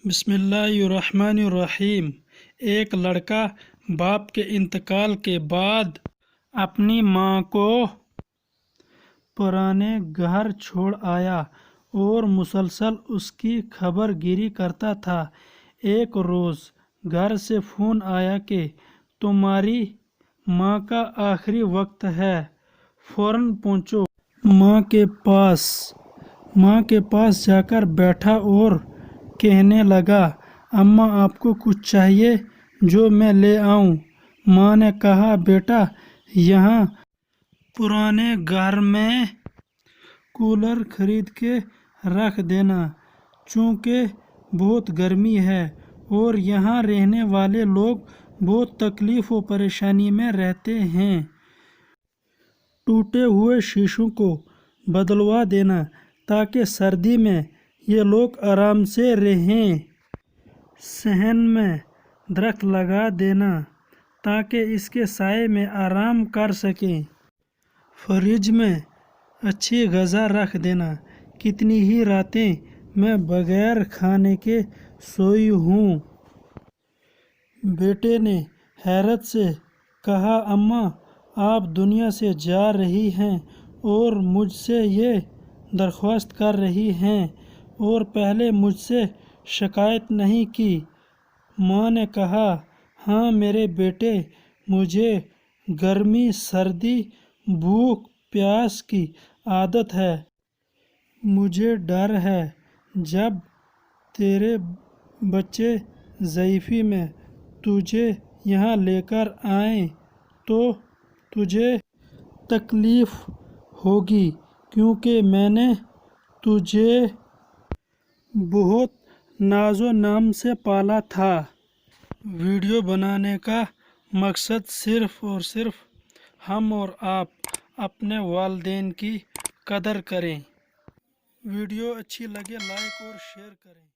بسم اللہ الرحمن الرحیم۔ ایک لڑکا باپ کے انتقال کے بعد اپنی ماں کو پرانے گھر چھوڑ آیا اور مسلسل اس کی خبر گیری کرتا تھا۔ ایک روز گھر سے فون آیا کہ تمہاری ماں کا آخری وقت ہے، فوراً پہنچو۔ ماں کے پاس جا کر بیٹھا اور کہنے لگا، اماں آپ کو کچھ چاہیے جو میں لے آؤں؟ ماں نے کہا، بیٹا یہاں پرانے گھر میں کولر خرید کے رکھ دینا، چونکہ بہت گرمی ہے اور یہاں رہنے والے لوگ بہت تکلیف و پریشانی میں رہتے ہیں۔ ٹوٹے ہوئے شیشوں کو بدلوا دینا تاکہ سردی میں یہ لوگ آرام سے رہیں۔ صحن میں درخت لگا دینا تاکہ اس کے سائے میں آرام کر سکیں۔ فریج میں اچھی غذا رکھ دینا۔ کتنی ہی راتیں میں بغیر کھانے کے سوئی ہوں۔ بیٹے نے حیرت سے کہا، اماں آپ دنیا سے جا رہی ہیں اور مجھ سے یہ درخواست کر رہی ہیں اور پہلے مجھ سے شکایت نہیں کی۔ ماں نے کہا، ہاں میرے بیٹے، مجھے گرمی، سردی، بھوک پیاس کی عادت ہے۔ مجھے ڈر ہے جب تیرے بچے ضعیفی میں تجھے یہاں لے کر آئیں تو تجھے تکلیف ہوگی، کیونکہ میں نے تجھے بہت ناز و نام سے پالا تھا۔ ویڈیو بنانے کا مقصد صرف اور صرف ہم اور آپ اپنے والدین کی قدر کریں۔ ویڈیو اچھی لگے لائک اور شیئر کریں۔